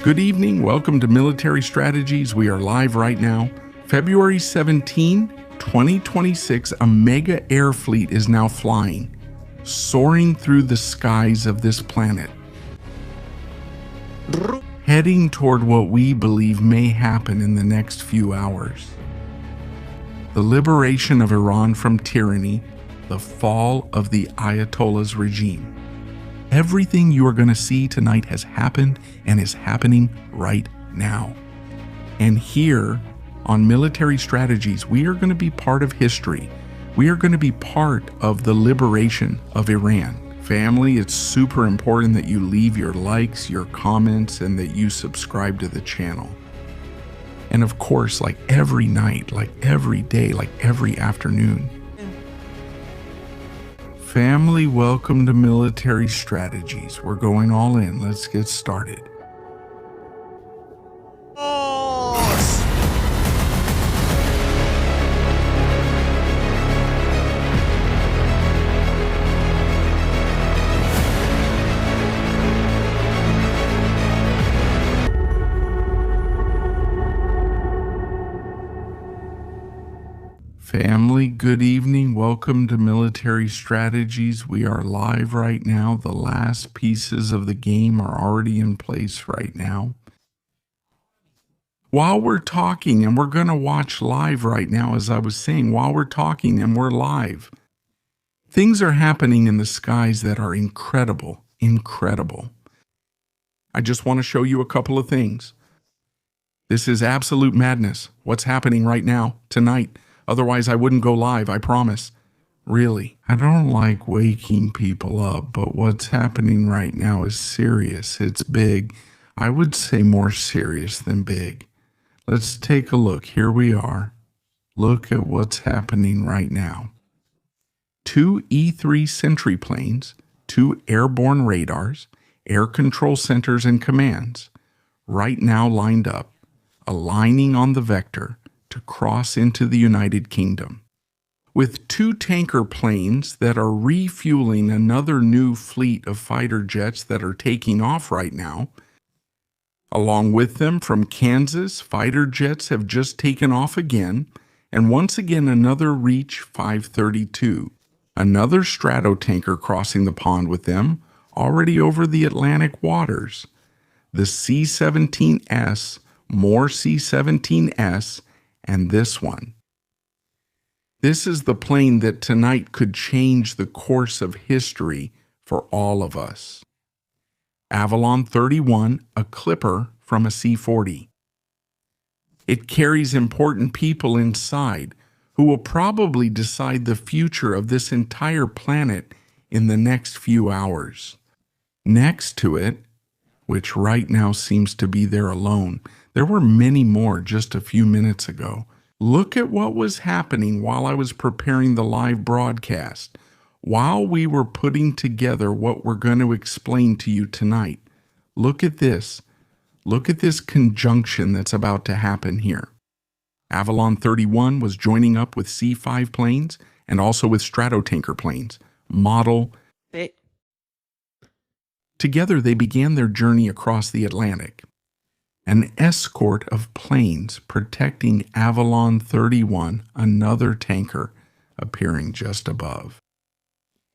Good evening, welcome to Military Strategies. We are live right now. February 17, 2026, a mega air fleet is now flying, soaring through the skies of this planet, heading toward what we believe may happen in the next few hours. The liberation of Iran from tyranny, the fall of the Ayatollah's regime. Everything you are going to see tonight has happened and is happening right now. And here on Military Strategies, we are going to be part of history. We are going to be part of the liberation of Iran. Family, it's super important that you leave your likes, your comments, and that you subscribe to the channel. And of course, like every night, like every day, like every afternoon, family, welcome to Military Strategies. We're going all in. Let's get started. Family, good evening. Welcome to Military Strategies. We are live right now. The last pieces of the game are already in place right now. While we're talking, and we're going to watch live right now, as I was saying, while we're talking and we're live, things are happening in the skies that are incredible, incredible. I just want to show you a couple of things. This is absolute madness. What's happening right now, tonight. Otherwise, I wouldn't go live, I promise. Really. I don't like waking people up, but what's happening right now is serious. It's big. I would say more serious than big. Let's take a look. Here we are. Look at what's happening right now. 2 E-3 Sentry planes, 2 airborne radars, air control centers and commands, right now lined up, aligning on the vector to cross into the United Kingdom. With 2 tanker planes that are refueling another new fleet of fighter jets that are taking off right now. Along with them from Kansas, fighter jets have just taken off again, and once again another Reach 532, another Stratotanker crossing the pond with them, already over the Atlantic waters. The C-17S, more C-17S, and this one. This is the plane that tonight could change the course of history for all of us. Avalon 31, a clipper from a C-40. It carries important people inside who will probably decide the future of this entire planet in the next few hours. Next to it, which right now seems to be there alone, there were many more just a few minutes ago. Look at what was happening while I was preparing the live broadcast, while we were putting together what we're going to explain to you tonight. Look at this. Look at this conjunction that's about to happen here. Avalon 31 was joining up with C-5 planes and also with Stratotanker planes. Together they began their journey across the Atlantic. An escort of planes protecting Avalon 31, another tanker appearing just above.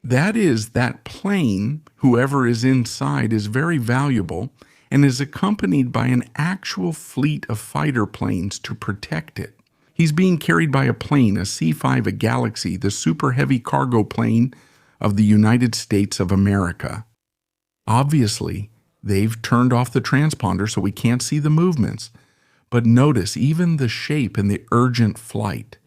That is, that plane, whoever is inside, is very valuable and is accompanied by an actual fleet of fighter planes to protect it. He's being carried by a plane, a C-5, a Galaxy, the super heavy cargo plane of the United States of America. Obviously, they've turned off the transponder so we can't see the movements. But notice even the shape and the urgent flight.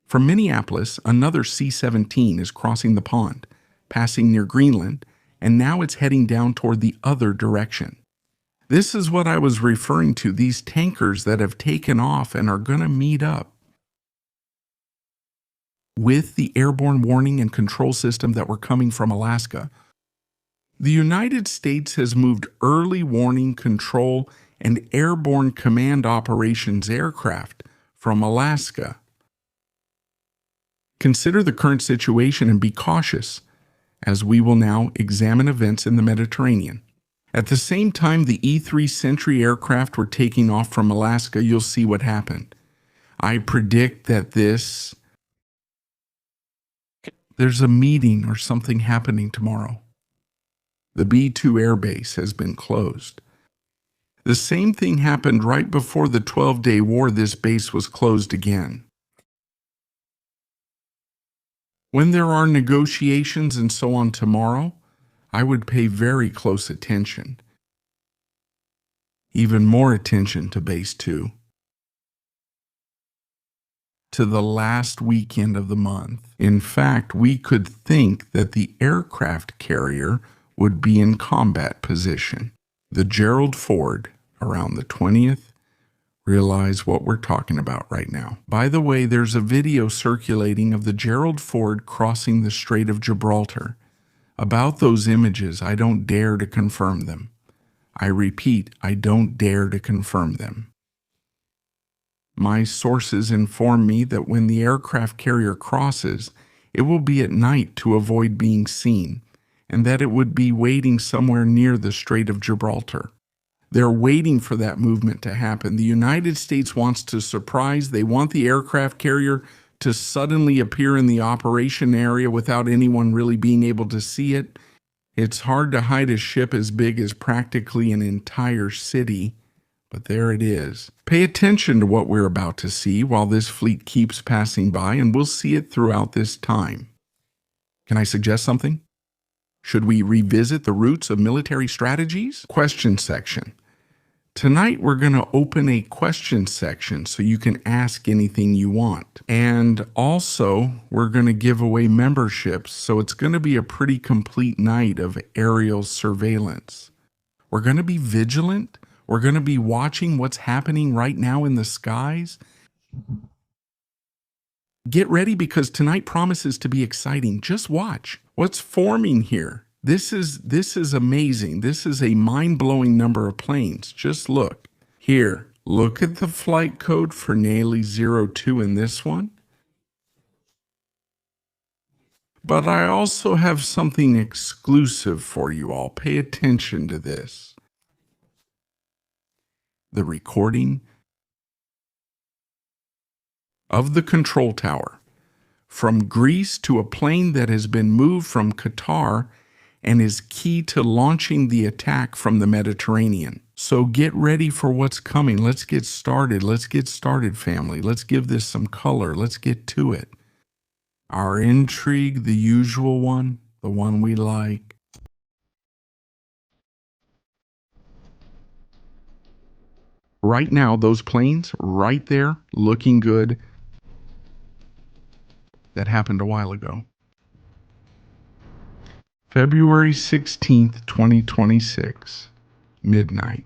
From Minneapolis, another C-17 is crossing the pond, passing near Greenland, and now it's heading down toward the other direction. This is what I was referring to, these tankers that have taken off and are going to meet up with the airborne warning and control system that were coming from Alaska. The United States has moved early warning control and airborne command operations aircraft from Alaska. Consider the current situation and be cautious, as we will now examine events in the Mediterranean. At the same time the E-3 Sentry aircraft were taking off from Alaska, you'll see what happened. I predict that there's a meeting or something happening tomorrow. The B-2 Air Base has been closed. The same thing happened right before the 12-day war. This base was closed again. When there are negotiations and so on tomorrow, I would pay very close attention. Even more attention to Base 2. To the last weekend of the month. In fact, we could think that the aircraft carrier would be in combat position. The Gerald Ford, around the 20th, realize what we're talking about right now. By the way, there's a video circulating of the Gerald Ford crossing the Strait of Gibraltar. About those images, I don't dare to confirm them. I repeat, I don't dare to confirm them. My sources inform me that when the aircraft carrier crosses, it will be at night to avoid being seen, and that it would be waiting somewhere near the Strait of Gibraltar. They're waiting for that movement to happen. The United States wants to surprise. They want the aircraft carrier to suddenly appear in the operation area without anyone really being able to see it. It's hard to hide a ship as big as practically an entire city, but there it is. Pay attention to what we're about to see while this fleet keeps passing by, and we'll see it throughout this time. Can I suggest something? Should we revisit the roots of military strategies? Question section. Tonight we're going to open a question section so you can ask anything you want. And also we're going to give away memberships, so it's going to be a pretty complete night of aerial surveillance. We're going to be vigilant. We're going to be watching what's happening right now in the skies. Get ready because tonight promises to be exciting. Just watch what's forming here. This is amazing. This is a mind-blowing number of planes. Just look. Here, look at the flight code for Naley 02 in this one. But I also have something exclusive for you all. Pay attention to this. The recording of the control tower from Greece to a plane that has been moved from Qatar and is key to launching the attack from the Mediterranean. So get ready for what's coming. Let's get started. Let's get started, family. Let's give this some color. Let's get to it. Our intrigue, the usual one, the one we like. Right now, those planes right there, looking good. That happened a while ago. February 16th, 2026, midnight.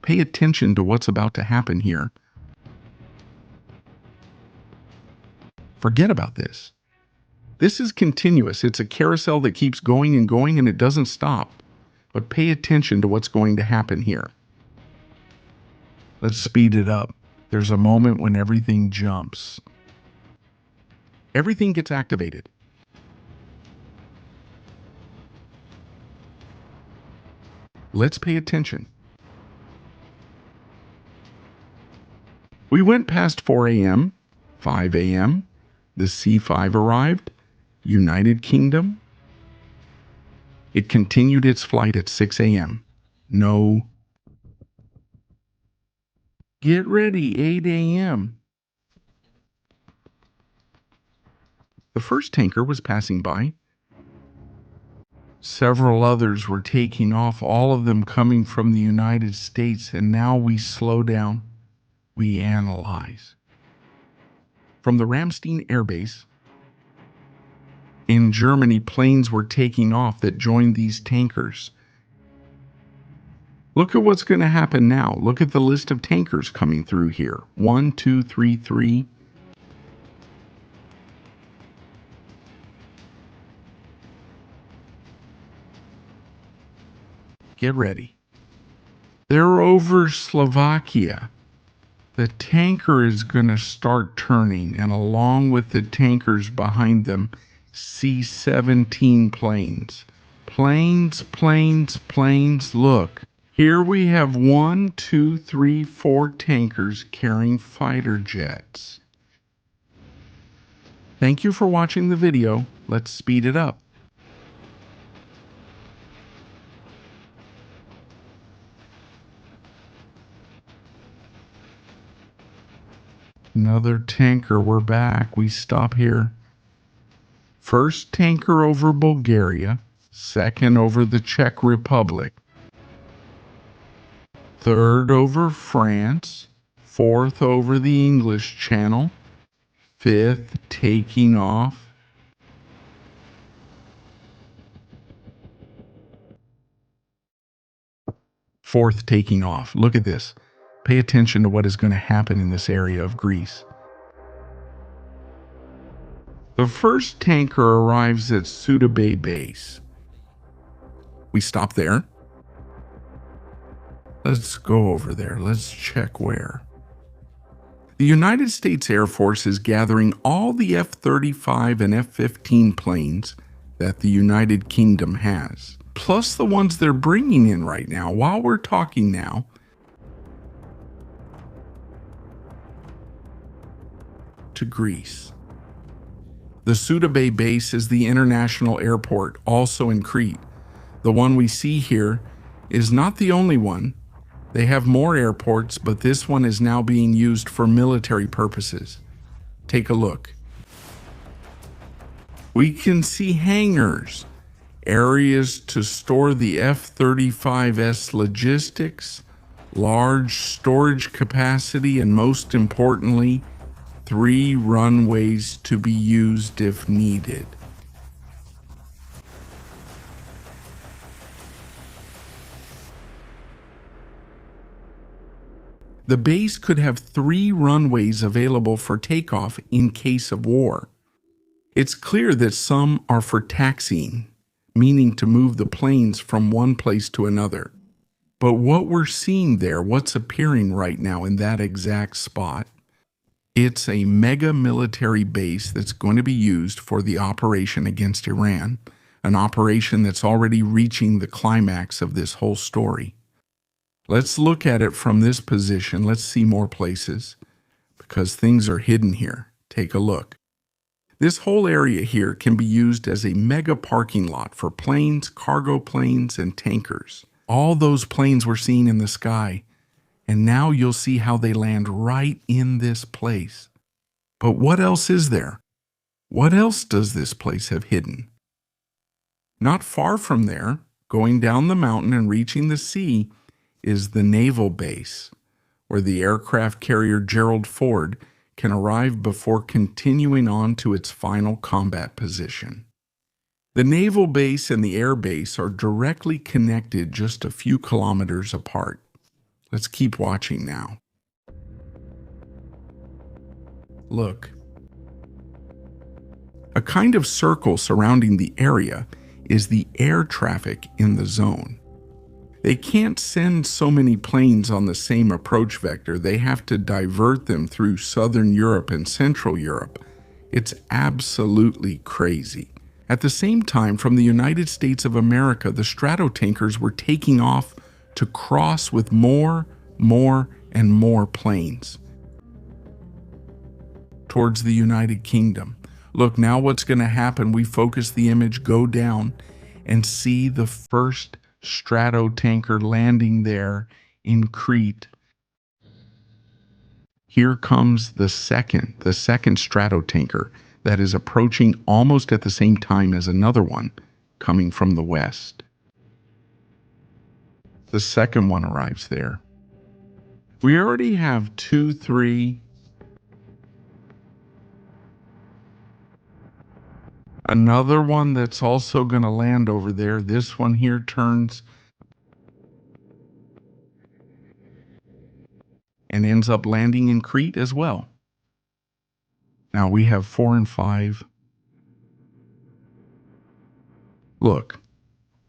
Pay attention to what's about to happen here. Forget about this. This is continuous. It's a carousel that keeps going and it doesn't stop. But pay attention to what's going to happen here. Let's speed it up. There's a moment when everything jumps. Everything gets activated. Let's pay attention. We went past 4 a.m., 5 a.m., the C-5 arrived, United Kingdom. It continued its flight at 6 a.m. No. Get ready, 8 a.m. The first tanker was passing by. Several others were taking off, all of them coming from the United States, and now we slow down. We analyze. From the Ramstein Air Base in Germany, planes were taking off that joined these tankers. Look at what's going to happen now. Look at the list of tankers coming through here. 1, 2, 3, 3. Get ready. They're over Slovakia. The tanker is going to start turning, and along with the tankers behind them, C-17 planes. Planes, planes, planes. Look, here we have 1, 2, 3, 4 tankers carrying fighter jets. Thank you for watching the video. Let's speed it up. Another tanker. We're back. We stop here. First tanker over Bulgaria. Second over the Czech Republic. Third over France. Fourth over the English Channel. Fifth taking off. Fourth taking off. Look at this. Pay attention to what is going to happen in this area of Greece. The first tanker arrives at Suda Bay base. We stop there. Let's go over there. Let's check where. The United States Air Force is gathering all the F-35 and F-15 planes that the United Kingdom has, plus the ones they're bringing in right now while we're talking now. To Greece. The Suda Bay base is the international airport, also in Crete. The one we see here is not the only one. They have more airports, but this one is now being used for military purposes. Take a look. We can see hangars, areas to store the F-35's logistics, large storage capacity, and most importantly, 3 runways to be used if needed. The base could have 3 runways available for takeoff in case of war. It's clear that some are for taxiing, meaning to move the planes from one place to another. But what we're seeing there, what's appearing right now in that exact spot, it's a mega military base that's going to be used for the operation against Iran, an operation that's already reaching the climax of this whole story. Let's look at it from this position. Let's see more places because things are hidden here. Take a look. This whole area here can be used as a mega parking lot for planes, cargo planes, and tankers. All those planes we're seeing in the sky. And now you'll see how they land right in this place. But what else is there? What else does this place have hidden? Not far from there, going down the mountain and reaching the sea, is the naval base, where the aircraft carrier Gerald Ford can arrive before continuing on to its final combat position. The naval base and the air base are directly connected just a few kilometers apart. Let's keep watching now. Look. A kind of circle surrounding the area is the air traffic in the zone. They can't send so many planes on the same approach vector. They have to divert them through Southern Europe and Central Europe. It's absolutely crazy. At the same time, from the United States of America, the Stratotankers were taking off to cross with more and more planes towards the United Kingdom. Look, now what's going to happen, we focus the image, go down, and see the first Stratotanker landing there in Crete. Here comes the second Stratotanker that is approaching almost at the same time as another one coming from the west. The second one arrives there. We already have 2, 3. Another one that's also going to land over there. This one here turns and ends up landing in Crete as well. Now we have 4 and 5. Look,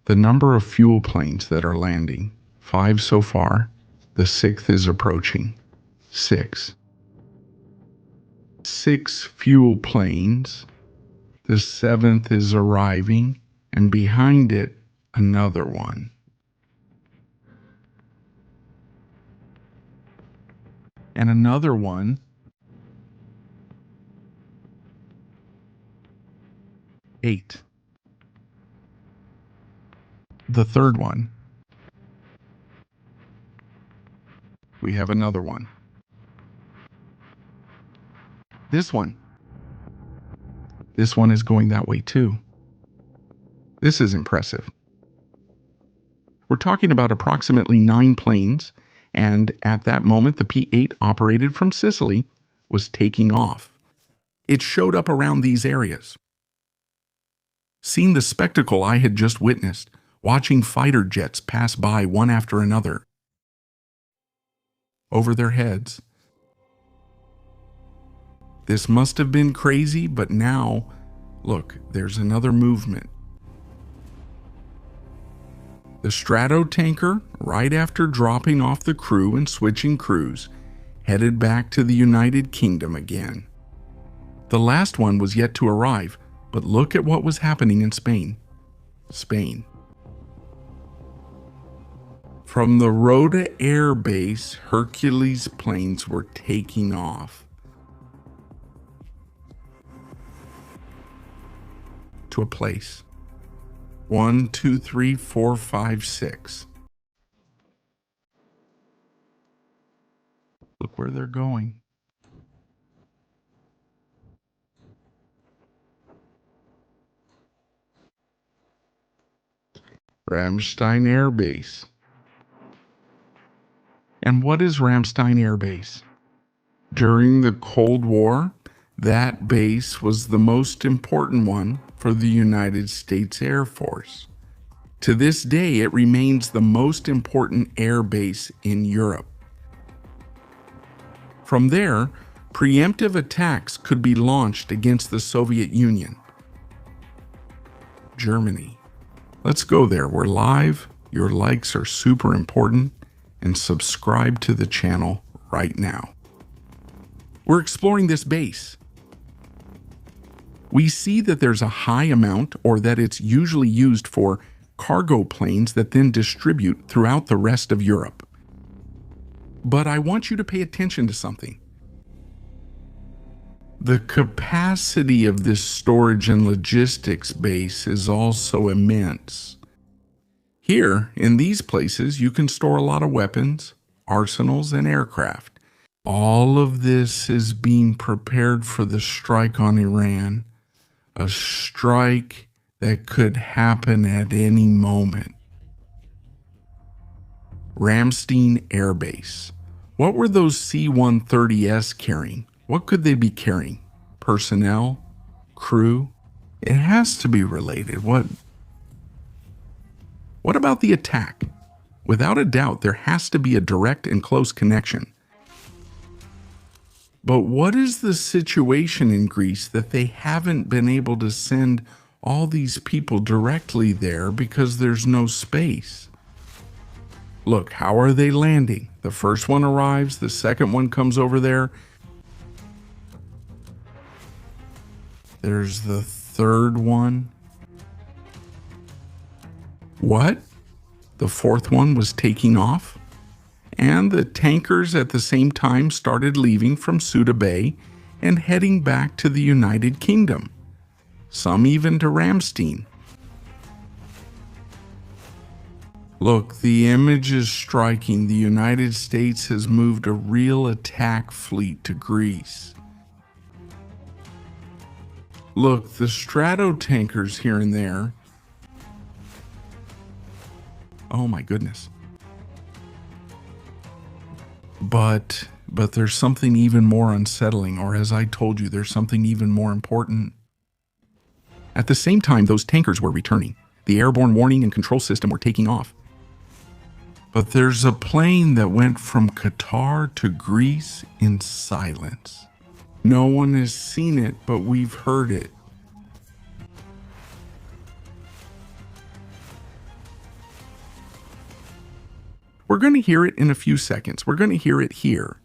the number of fuel planes that are landing, 5 so far. The 6th is approaching. 6. 6 fuel planes. The 7th is arriving, and behind it, Another one. And another one. 8. The third one. We have another one. This one. This one is going that way too. This is impressive. We're talking about approximately 9 planes, and at that moment the P-8 operated from Sicily was taking off. It showed up around these areas. Seeing the spectacle I had just witnessed, watching fighter jets pass by one after another, over their heads. This must have been crazy, but now, look, there's another movement. The Stratotanker, right after dropping off the crew and switching crews, headed back to the United Kingdom again. The last one was yet to arrive, but look at what was happening in Spain. Spain. From the Rota Air Base, Hercules planes were taking off to a place. 1, 2, 3, 4, 5, 6. Look where they're going. Ramstein Air Base. And what is Ramstein Air Base? During the Cold War, that base was the most important one for the United States Air Force. To this day, it remains the most important air base in Europe. From there, preemptive attacks could be launched against the Soviet Union. Germany. Let's go there. We're live. Your likes are super important. And subscribe to the channel right now. We're exploring this base. We see that there's a high amount, or that it's usually used for cargo planes that then distribute throughout the rest of Europe. But I want you to pay attention to something. The capacity of this storage and logistics base is also immense. Here, in these places, you can store a lot of weapons, arsenals, and aircraft. All of this is being prepared for the strike on Iran, a strike that could happen at any moment. Ramstein Air Base. What were those C-130S carrying? What could they be carrying? Personnel? Crew? It has to be related. What about the attack? Without a doubt, there has to be a direct and close connection. But what is the situation in Greece that they haven't been able to send all these people directly there because there's no space? Look, how are they landing? The first one arrives, the second one comes over there. There's the third one. What? The fourth one was taking off? And the tankers at the same time started leaving from Suda Bay and heading back to the United Kingdom. Some even to Ramstein. Look, the image is striking. The United States has moved a real attack fleet to Greece. Look, the Stratotankers here and there. Oh my goodness. But there's something even more unsettling, or as I told you, there's something even more important. At the same time, those tankers were returning. The airborne warning and control system were taking off. But there's a plane that went from Qatar to Greece in silence. No one has seen it, but we've heard it. We're going to hear it in a few seconds. We're going to hear it here.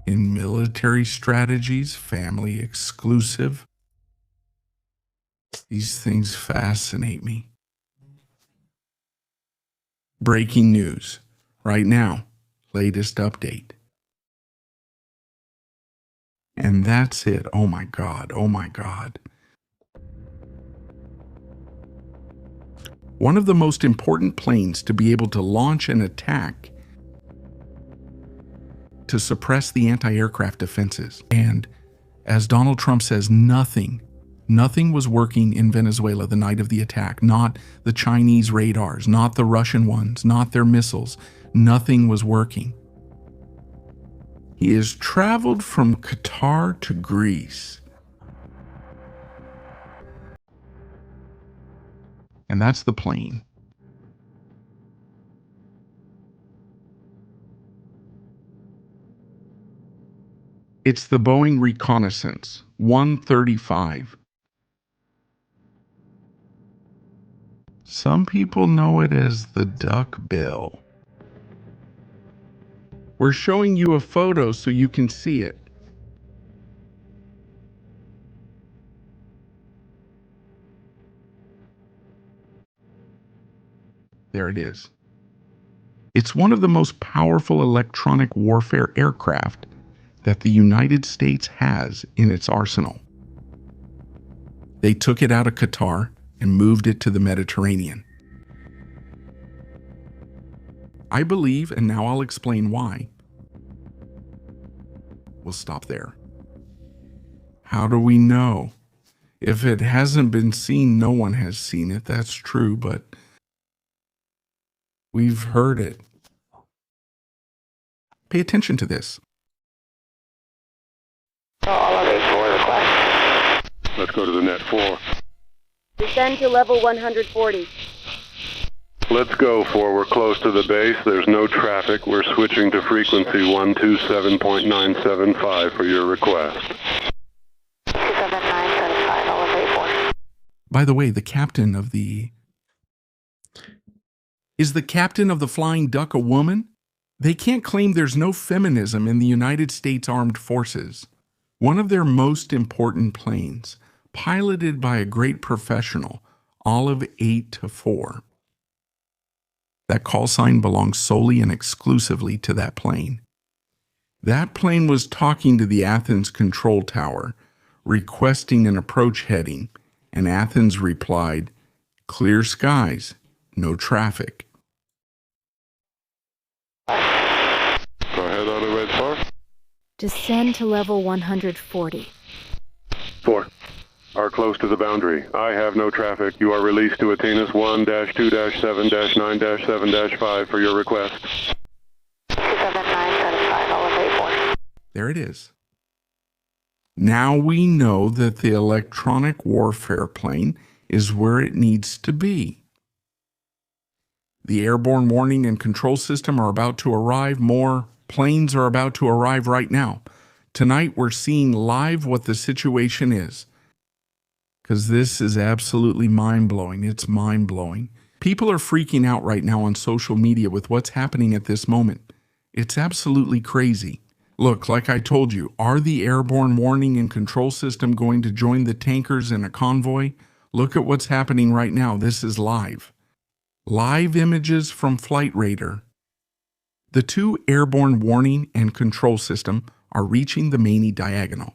In military strategies, family exclusive. These things fascinate me. Breaking news. Right now. Latest update. And that's it. Oh my God. Oh my God. One of the most important planes to be able to launch an attack to suppress the anti-aircraft defenses. And as Donald Trump says, nothing was working in Venezuela the night of the attack. Not the Chinese radars, not the Russian ones, not their missiles. Nothing was working. He has traveled from Qatar to Greece. And that's the plane. It's the Boeing Reconnaissance 135. Some people know it as the duck bill. We're showing you a photo so you can see it. There it is. It's one of the most powerful electronic warfare aircraft that the United States has in its arsenal. They took it out of Qatar and moved it to the Mediterranean. I believe, and now I'll explain why. We'll stop there. How do we know? If it hasn't been seen, no one has seen it. That's true, but we've heard it. Pay attention to this. All of 84 request. Let's go to the net 4. Descend to level 140. Let's go 4. We're close to the base. There's no traffic. We're switching to frequency 127.975 for your request. 27975, all of 84. By the way, the captain of the... Is the captain of the Flying Duck a woman? They can't claim there's no feminism in the United States Armed Forces. One of their most important planes, piloted by a great professional, Olive 8-4. That call sign belongs solely and exclusively to that plane. That plane was talking to the Athens control tower, requesting an approach heading, and Athens replied, "Clear skies, no traffic." Go ahead, auto red 4. Descend to level 140. 4. Are close to the boundary. I have no traffic. You are released to Atenas 1-2-7-9-7-5 for your request. 27975, all of 84. There it is. Now we know that the electronic warfare plane is where it needs to be. The airborne warning and control system are about to arrive. More planes are about to arrive right now. Tonight we're seeing live what the situation is. Because this is absolutely mind-blowing. It's mind-blowing. People are freaking out right now on social media with what's happening at this moment. It's absolutely crazy. Look, like I told you, are the airborne warning and control system going to join the tankers in a convoy? Look at what's happening right now. This is live. Live images from Flight Radar. The two airborne warning and control system are reaching the Maney diagonal.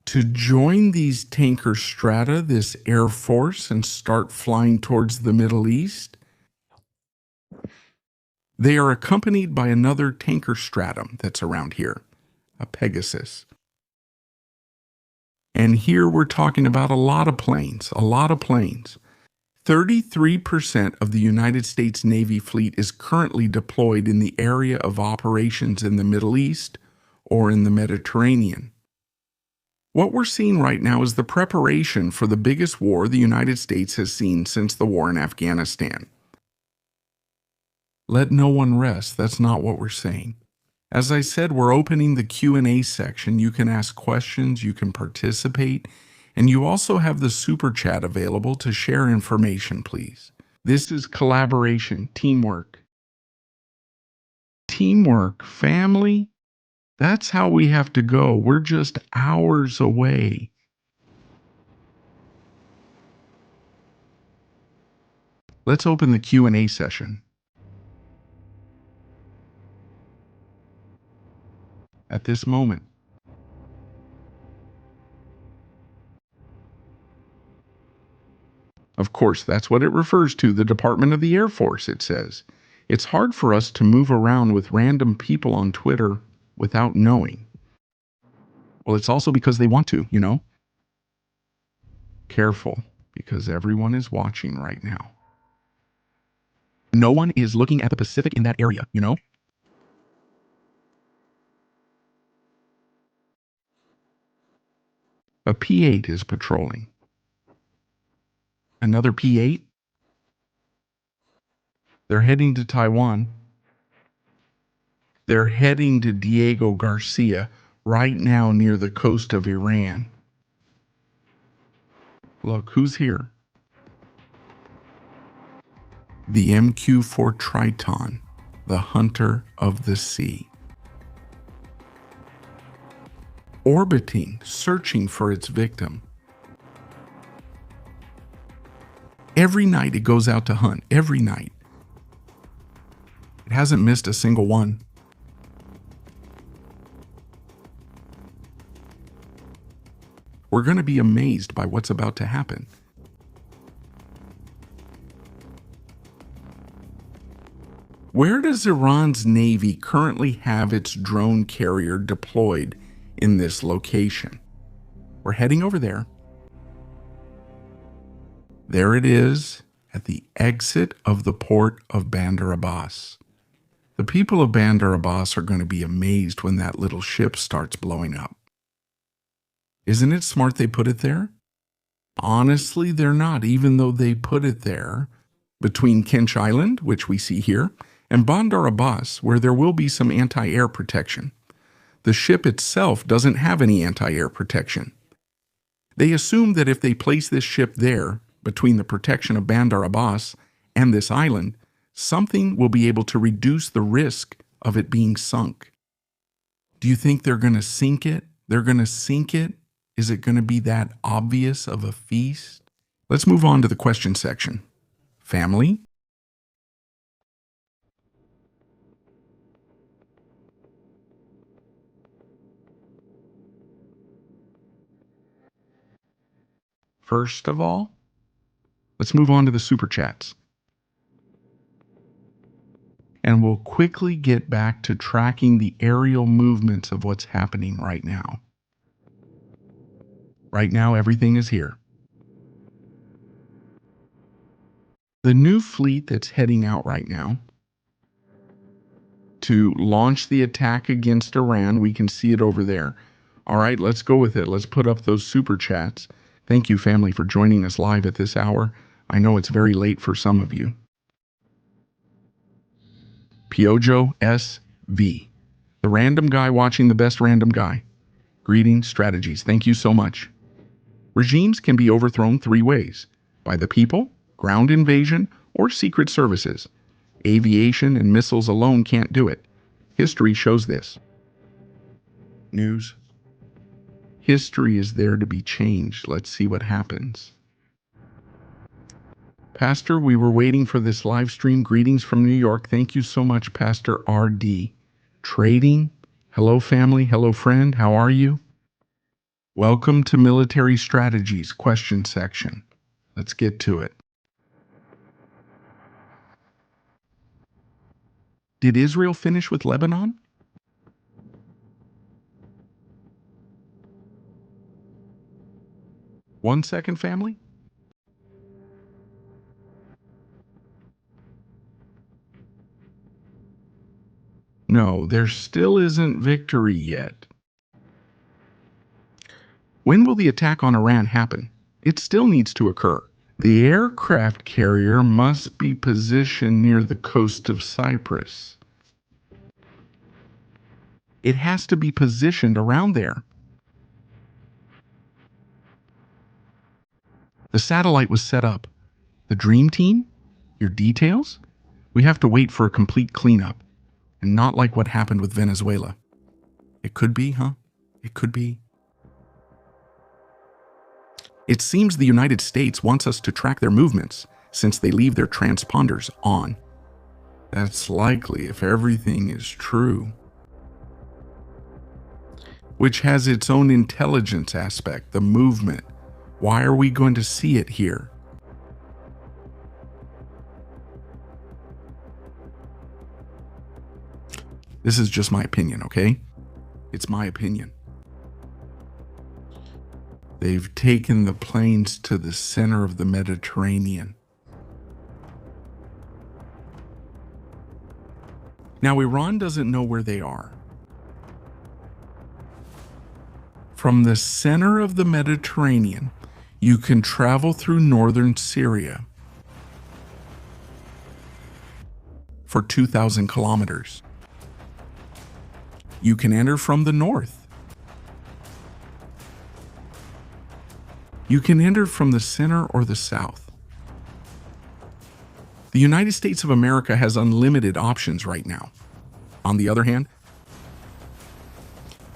To join these tanker strata, this Air Force, and start flying towards the Middle East, they are accompanied by another tanker stratum that's around here, a Pegasus. And here we're talking about a lot of planes, 33% of the United States Navy fleet is currently deployed in the area of operations in the Middle East or in the Mediterranean. What we're seeing right now is the preparation for the biggest war the United States has seen since the war in Afghanistan. Let no one rest. That's not what we're saying. As I said, we're opening the Q&A section. You can ask questions, you can participate, and you also have the super chat available to share information, please. This is collaboration, teamwork. Teamwork, family. That's how we have to go. We're just hours away. Let's open the Q&A session. At this moment, of course, that's what it refers to, the Department of the Air Force, it says. It's hard for us to move around with random people on Twitter without knowing. Well, it's also because they want to, you know? Careful, because everyone is watching right now. No one is looking at the Pacific in that area, you know? A P-8 is patrolling. Another P-8? They're heading to Taiwan. They're heading to Diego Garcia right now near the coast of Iran. Look, who's here? The MQ-4 Triton, the hunter of the sea. Orbiting, searching for its victim. Every night it goes out to hunt, every night. It hasn't missed a single one. We're going to be amazed by what's about to happen. Where does Iran's Navy currently have its drone carrier deployed in this location? We're heading over there. There it is at the exit of the port of Bandar Abbas. The people of Bandar Abbas are going to be amazed when that little ship starts blowing up. Isn't it smart they put it there? Honestly, they're not, even though they put it there between Kinch Island, which we see here, and Bandar Abbas, where there will be some anti-air protection. The ship itself doesn't have any anti-air protection. They assume that if they place this ship there, between the protection of Bandar Abbas and this island, something will be able to reduce the risk of it being sunk. Do you think they're going to sink it? They're going to sink it? Is it going to be that obvious of a feast? Let's move on to the question section. Family? First of all, let's move on to the super chats. And we'll quickly get back to tracking the aerial movements of what's happening right now. Right now, everything is here. The new fleet that's heading out right now to launch the attack against Iran, we can see it over there. All right, let's go with it. Let's put up those super chats. Thank you, family, for joining us live at this hour. I know it's very late for some of you. Piojo SV, the random guy watching the best random guy. Greetings, strategies. Thank you so much. Regimes can be overthrown 3 ways: by the people, ground invasion, or secret services. Aviation and missiles alone can't do it. History shows this. News. History is there to be changed. Let's see what happens. Pastor, we were waiting for this live stream. Greetings from New York. Thank you so much, Pastor RD. Trading. Hello, family. Hello, friend. How are you? Welcome to Military Strategies question section. Let's get to it. Did Israel finish with Lebanon? One second, family. No, there still isn't victory yet. When will the attack on Iran happen? It still needs to occur. The aircraft carrier must be positioned near the coast of Cyprus. It has to be positioned around there. The satellite was set up. The dream team? Your details? We have to wait for a complete cleanup. And not like what happened with Venezuela. It could be, huh? It could be. It seems the United States wants us to track their movements, since they leave their transponders on. That's likely if everything is true. Which has its own intelligence aspect, the movement. Why are we going to see it here? This is just my opinion, okay? It's my opinion. They've taken the planes to the center of the Mediterranean. Now, Iran doesn't know where they are. From the center of the Mediterranean, you can travel through northern Syria for 2,000 kilometers. You can enter from the north. You can enter from the center or the south. The United States of America has unlimited options right now. On the other hand,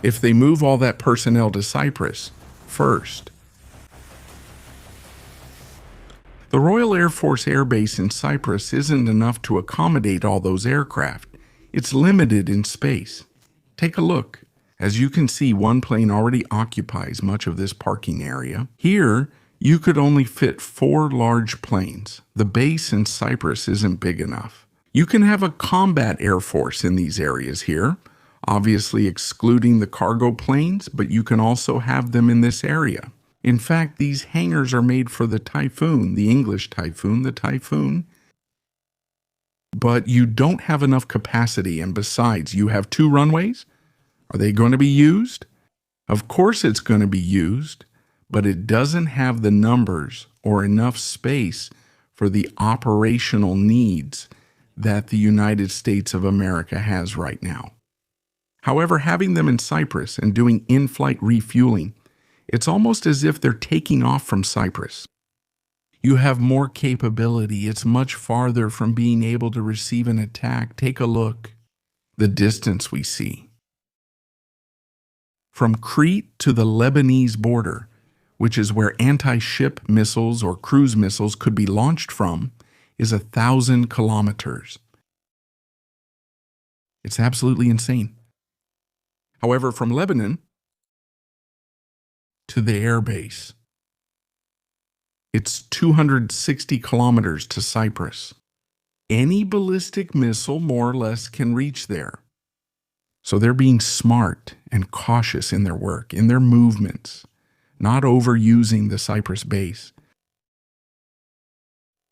if they move all that personnel to Cyprus first, the Royal Air Force Air Base in Cyprus isn't enough to accommodate all those aircraft. It's limited in space. Take a look. As you can see, one plane already occupies much of this parking area. Here, you could only fit 4 large planes. The base in Cyprus isn't big enough. You can have a combat air force in these areas here, obviously excluding the cargo planes, but you can also have them in this area. In fact, these hangars are made for the Typhoon, the English Typhoon, the Typhoon. But you don't have enough capacity, and besides, you have 2 runways. Are they going to be used? Of course it's going to be used, but it doesn't have the numbers or enough space for the operational needs that the United States of America has right now. However, having them in Cyprus and doing in-flight refueling, it's almost as if they're taking off from Cyprus. You have more capability. It's much farther from being able to receive an attack. Take a look. The distance we see. From Crete to the Lebanese border, which is where anti-ship missiles or cruise missiles could be launched from, is 1,000 kilometers. It's absolutely insane. However, from Lebanon to the airbase, it's 260 kilometers to Cyprus. Any ballistic missile, more or less, can reach there. So they're being smart and cautious in their work, in their movements, not overusing the Cyprus base,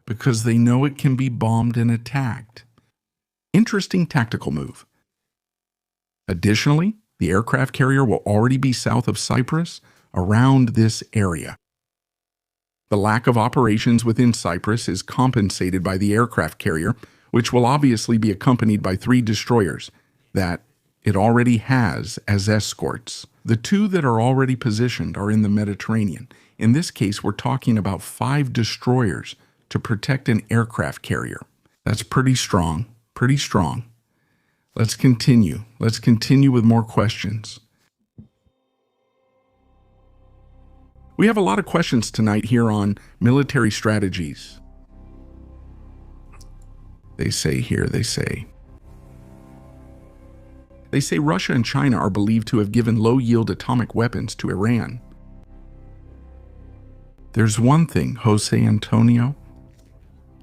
because they know it can be bombed and attacked. Interesting tactical move. Additionally, the aircraft carrier will already be south of Cyprus, around this area. The lack of operations within Cyprus is compensated by the aircraft carrier, which will obviously be accompanied by 3 destroyers that it already has as escorts. The 2 that are already positioned are in the Mediterranean. In this case, we're talking about 5 destroyers to protect an aircraft carrier. That's pretty strong, pretty strong. Let's continue. Let's continue with more questions. We have a lot of questions tonight here on military strategies. They say Russia and China are believed to have given low-yield atomic weapons to Iran. There's one thing, Jose Antonio.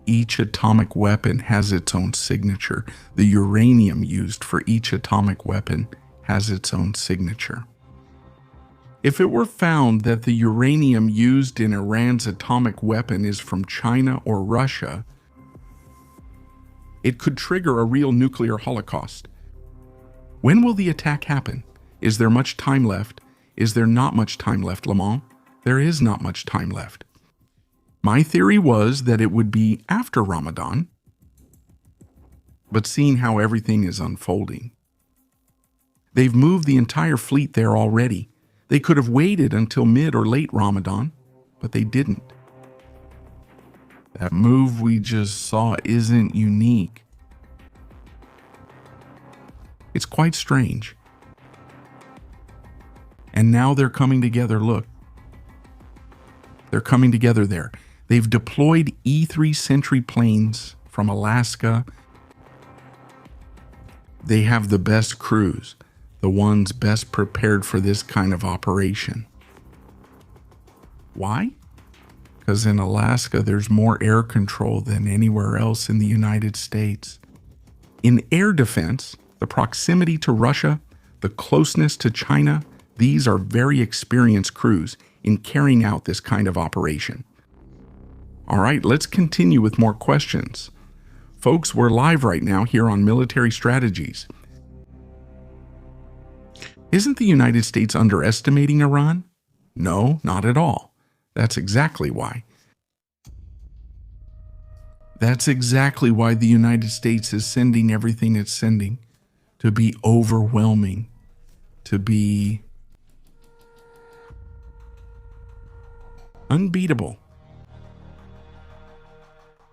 Each atomic weapon has its own signature. The uranium used for each atomic weapon has its own signature. If it were found that the uranium used in Iran's atomic weapon is from China or Russia, it could trigger a real nuclear holocaust. When will the attack happen? Is there much time left? Is there not much time left, Lamont? There is not much time left. My theory was that it would be after Ramadan, but seeing how everything is unfolding. They've moved the entire fleet there already. They could have waited until mid or late Ramadan, but they didn't. That move we just saw isn't unique. It's quite strange. And now they're coming together, look. They're coming together there. They've deployed E-3 Sentry planes from Alaska. They have the best crews, the ones best prepared for this kind of operation. Why? Because in Alaska, there's more air control than anywhere else in the United States. In air defense, the proximity to Russia, the closeness to China, these are very experienced crews in carrying out this kind of operation. All right, let's continue with more questions. Folks, we're live right now here on Military Strategies. Isn't the United States underestimating Iran? No, not at all. That's exactly why. That's exactly why the United States is sending everything it's sending, to be overwhelming, to be unbeatable.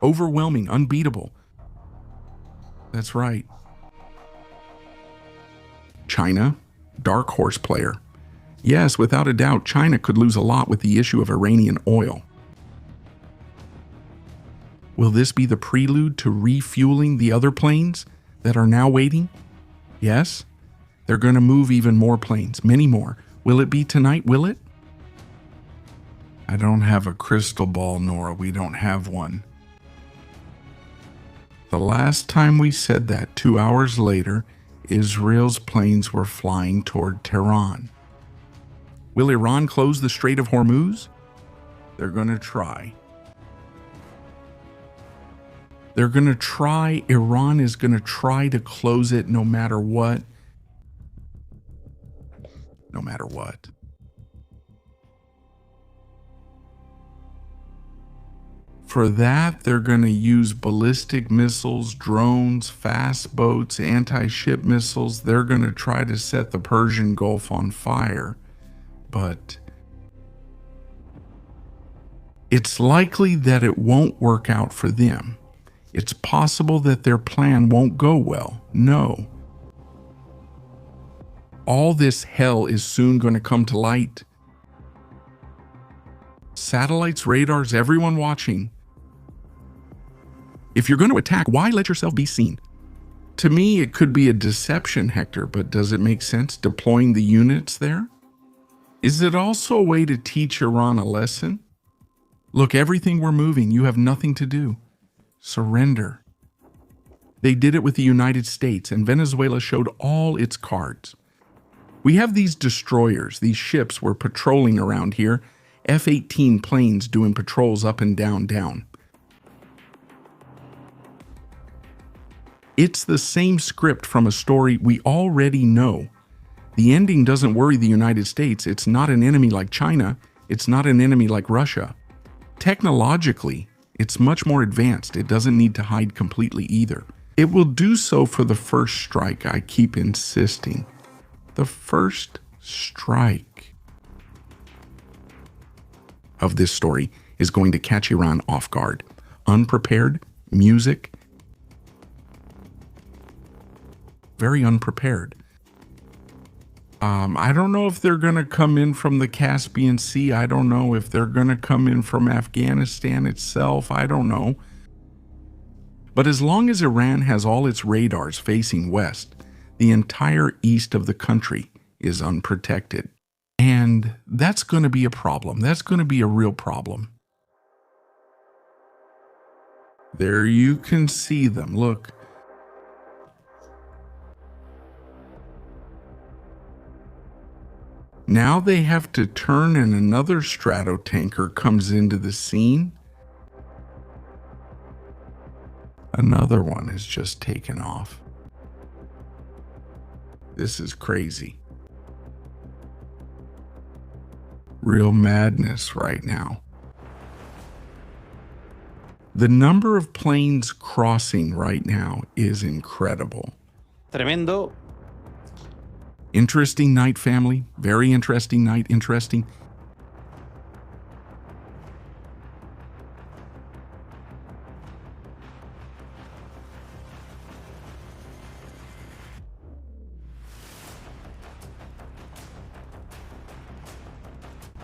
Overwhelming, unbeatable. That's right. China, dark horse player. Yes, without a doubt, China could lose a lot with the issue of Iranian oil. Will this be the prelude to refueling the other planes that are now waiting? Yes, they're going to move even more planes, many more. Will it be tonight, will it? I don't have a crystal ball, Nora. We don't have one. The last time we said that, 2 hours later, Israel's planes were flying toward Tehran. Will Iran close the Strait of Hormuz? They're going to try. They're going to try. Iran is going to try to close it no matter what. No matter what. For that, they're going to use ballistic missiles, drones, fast boats, anti-ship missiles. They're going to try to set the Persian Gulf on fire. But it's likely that it won't work out for them. It's possible that their plan won't go well. No. All this hell is soon going to come to light. Satellites, radars, everyone watching. If you're going to attack, why let yourself be seen? To me, it could be a deception, Hector, but does it make sense deploying the units there? Is it also a way to teach Iran a lesson? Look, everything we're moving, you have nothing to do. Surrender. They did it with the United States, and Venezuela showed all its cards. We have these destroyers, these ships were patrolling around here, F-18 planes doing patrols up and down, down. It's the same script from a story we already know. The ending doesn't worry the United States. It's not an enemy like China. It's not an enemy like Russia. Technologically, it's much more advanced. It doesn't need to hide completely either. It will do so for the first strike, I keep insisting. The first strike of this story is going to catch Iran off guard. Unprepared, music, very unprepared. I don't know if they're going to come in from the Caspian Sea. I don't know if they're going to come in from Afghanistan itself. I don't know. But as long as Iran has all its radars facing west, the entire east of the country is unprotected. And that's going to be a problem. That's going to be a real problem. There you can see them. Look. Now they have to turn and another stratotanker comes into the scene. Another one is just taken off. This is crazy. Real madness right now. The number of planes crossing right now is incredible. Tremendo. Interesting night, family. Very interesting night. Interesting.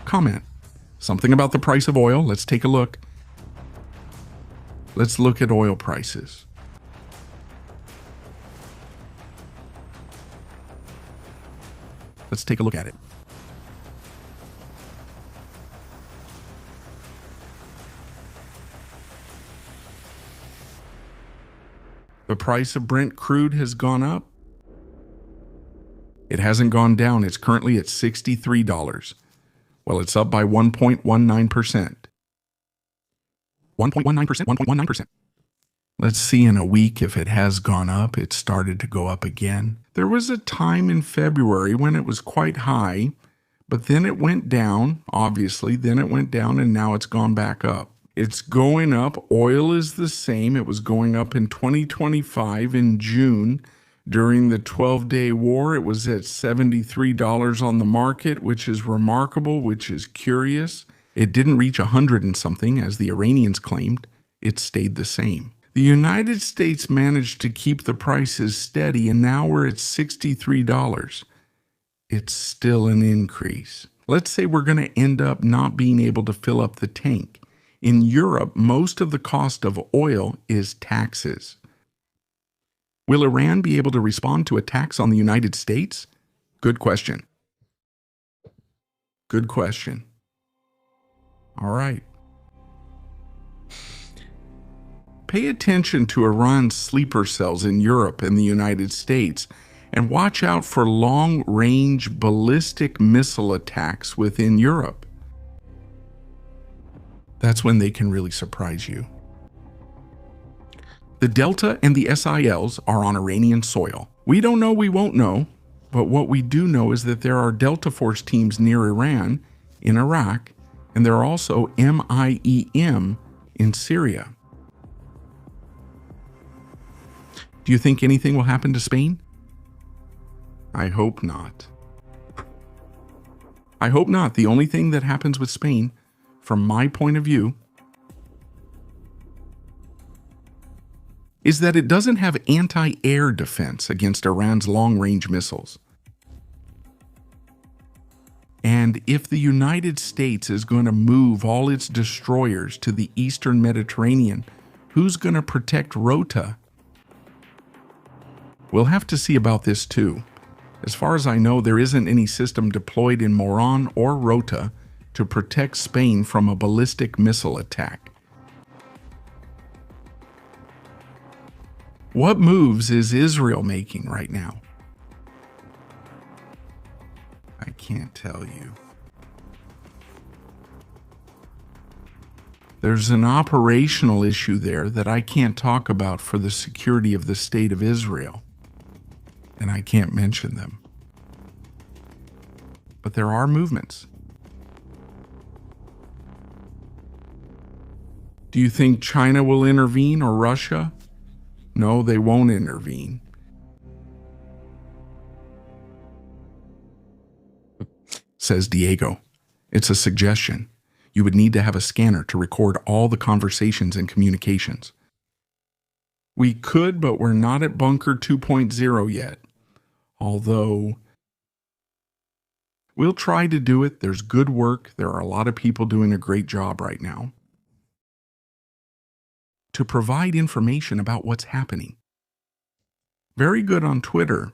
Comment. Something about the price of oil. Let's take a look. Let's look at oil prices. Let's take a look at it. The price of Brent crude has gone up. It hasn't gone down. It's currently at $63. Well, it's up by 1.19%. 1.19%, 1.19%. Let's see in a week if it has gone up. It started to go up again. There was a time in February when it was quite high, but then it went down, obviously. Then it went down, and now it's gone back up. It's going up. Oil is the same. It was going up in 2025 in June. During the 12-day war, it was at $73 on the market, which is remarkable, which is curious. It didn't reach 100 and something, as the Iranians claimed. It stayed the same. The United States managed to keep the prices steady, and now we're at $63. It's still an increase. Let's say we're going to end up not being able to fill up the tank. In Europe, most of the cost of oil is taxes. Will Iran be able to respond to attacks on the United States? Good question. Good question. All right. Pay attention to Iran's sleeper cells in Europe and the United States, and watch out for long-range ballistic missile attacks within Europe. That's when they can really surprise you. The Delta and the SILs are on Iranian soil. We don't know, we won't know, but what we do know is that there are Delta Force teams near Iran, in Iraq, and there are also MIEM in Syria. Do you think anything will happen to Spain? I hope not. I hope not. The only thing that happens with Spain, from my point of view, is that it doesn't have anti-air defense against Iran's long-range missiles. And if the United States is going to move all its destroyers to the Eastern Mediterranean, who's going to protect Rota? We'll have to see about this too. As far as I know, there isn't any system deployed in Moran or Rota to protect Spain from a ballistic missile attack. What moves is Israel making right now? I can't tell you. There's an operational issue there that I can't talk about for the security of the state of Israel, and I can't mention them. But there are movements. Do you think China will intervene or Russia? No, they won't intervene. Says Diego. It's a suggestion. You would need to have a scanner to record all the conversations and communications. We could, but we're not at Bunker 2.0 yet. Although, we'll try to do it. There's good work. There are a lot of people doing a great job right now to provide information about what's happening. Very good on Twitter.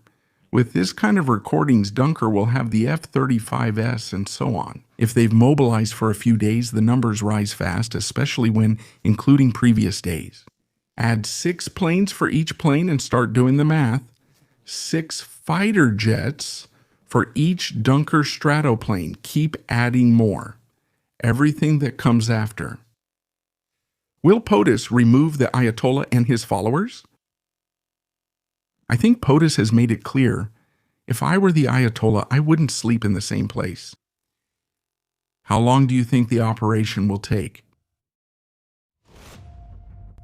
With this kind of recordings, Dunker will have the F-35S and so on. If they've mobilized for a few days, the numbers rise fast, especially when including previous days. Add 6 planes for each plane and start doing the math. 6 fighter jets for each Dunker stratoplane. Keep adding more. Everything that comes after. Will POTUS remove the Ayatollah and his followers? I think POTUS has made it clear, if I were the Ayatollah, I wouldn't sleep in the same place. How long do you think the operation will take?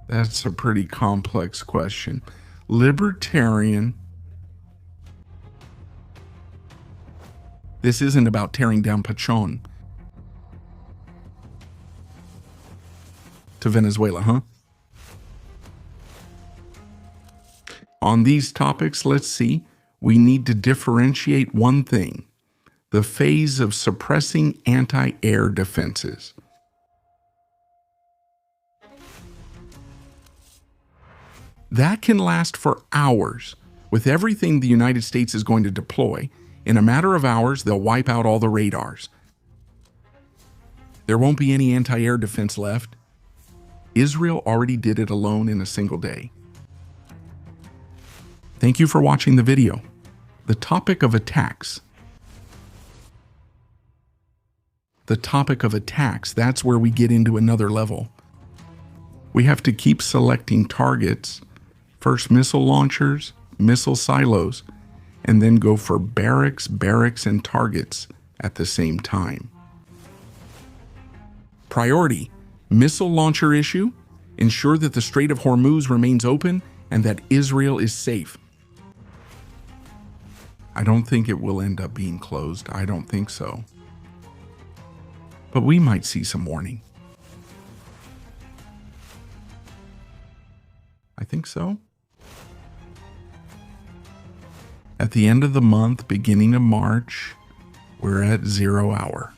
That's a pretty complex question. Libertarian. This isn't about tearing down Pachon. To Venezuela, huh? On these topics, let's see, we need to differentiate one thing: the phase of suppressing anti-air defenses. That can last for hours. With everything the United States is going to deploy, in a matter of hours, they'll wipe out all the radars. There won't be any anti-air defense left. Israel already did it alone in a single day. Thank you for watching the video. The topic of attacks. That's where we get into another level. We have to keep selecting targets, first missile launchers, missile silos, and then go for barracks, and targets at the same time. Priority: missile launcher issue, ensure that the Strait of Hormuz remains open and that Israel is safe. I don't think it will end up being closed. I don't think so. But we might see some warning. I think so. At the end of the month, beginning of March, we're at 0 hour.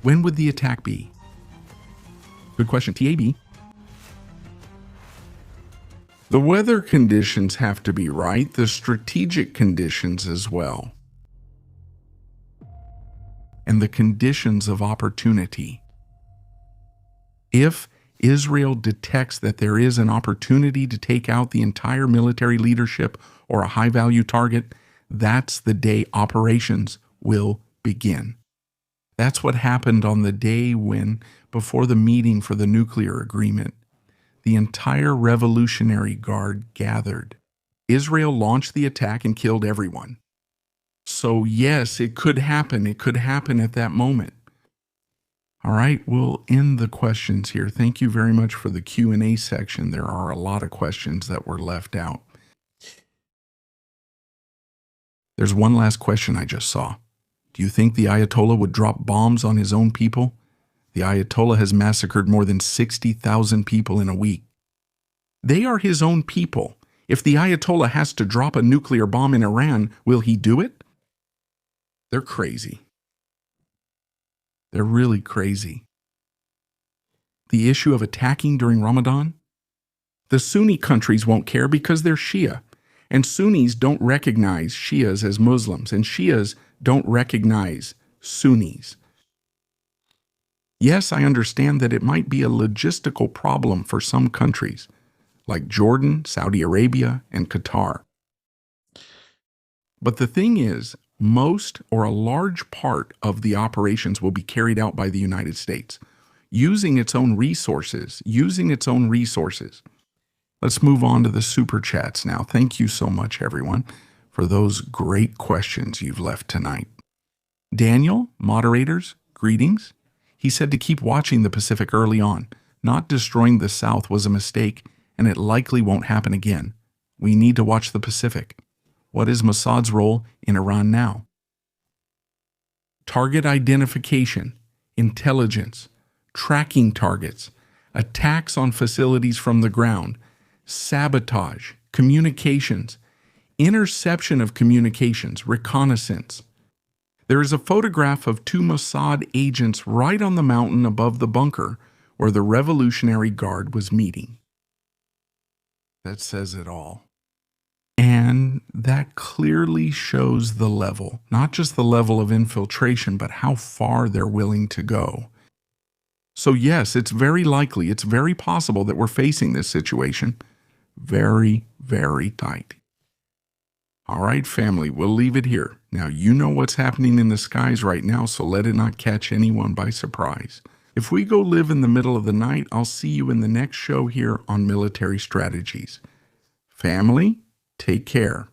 When would the attack be? Good question. TAB. The weather conditions have to be right, the strategic conditions as well, and the conditions of opportunity. If Israel detects that there is an opportunity to take out the entire military leadership or a high-value target, that's the day operations will begin. That's what happened on the day when, before the meeting for the nuclear agreement, the entire Revolutionary Guard gathered. Israel launched the attack and killed everyone. So yes, it could happen. It could happen at that moment. All right, we'll end the questions here. Thank you very much for the Q&A section. There are a lot of questions that were left out. There's one last question I just saw. Do you think the Ayatollah would drop bombs on his own people? The Ayatollah has massacred more than 60,000 people in a week. They are his own people. If the Ayatollah has to drop a nuclear bomb in Iran, will he do it? They're crazy. They're really crazy. The issue of attacking during Ramadan? The Sunni countries won't care because they're Shia, and Sunnis don't recognize Shias as Muslims, and Shias don't recognize Sunnis. Yes, I understand that it might be a logistical problem for some countries, like Jordan, Saudi Arabia, and Qatar. But the thing is, most or a large part of the operations will be carried out by the United States, using its own resources. Let's move on to the super chats now. Thank you so much, everyone, for those great questions you've left tonight. Daniel, moderators, greetings. He said to keep watching the Pacific early on. Not destroying the South was a mistake, and it likely won't happen again. We need to watch the Pacific. What is Mossad's role in Iran now? Target identification, intelligence, tracking targets, attacks on facilities from the ground, sabotage, communications, interception of communications, reconnaissance. There is a photograph of 2 Mossad agents right on the mountain above the bunker where the Revolutionary Guard was meeting. That says it all. And that clearly shows the level, not just the level of infiltration, but how far they're willing to go. So yes, it's very likely, it's very possible that we're facing this situation very, very tight. All right, family, we'll leave it here. Now, you know what's happening in the skies right now, so let it not catch anyone by surprise. If we go live in the middle of the night, I'll see you in the next show here on Military Strategies. Family, take care.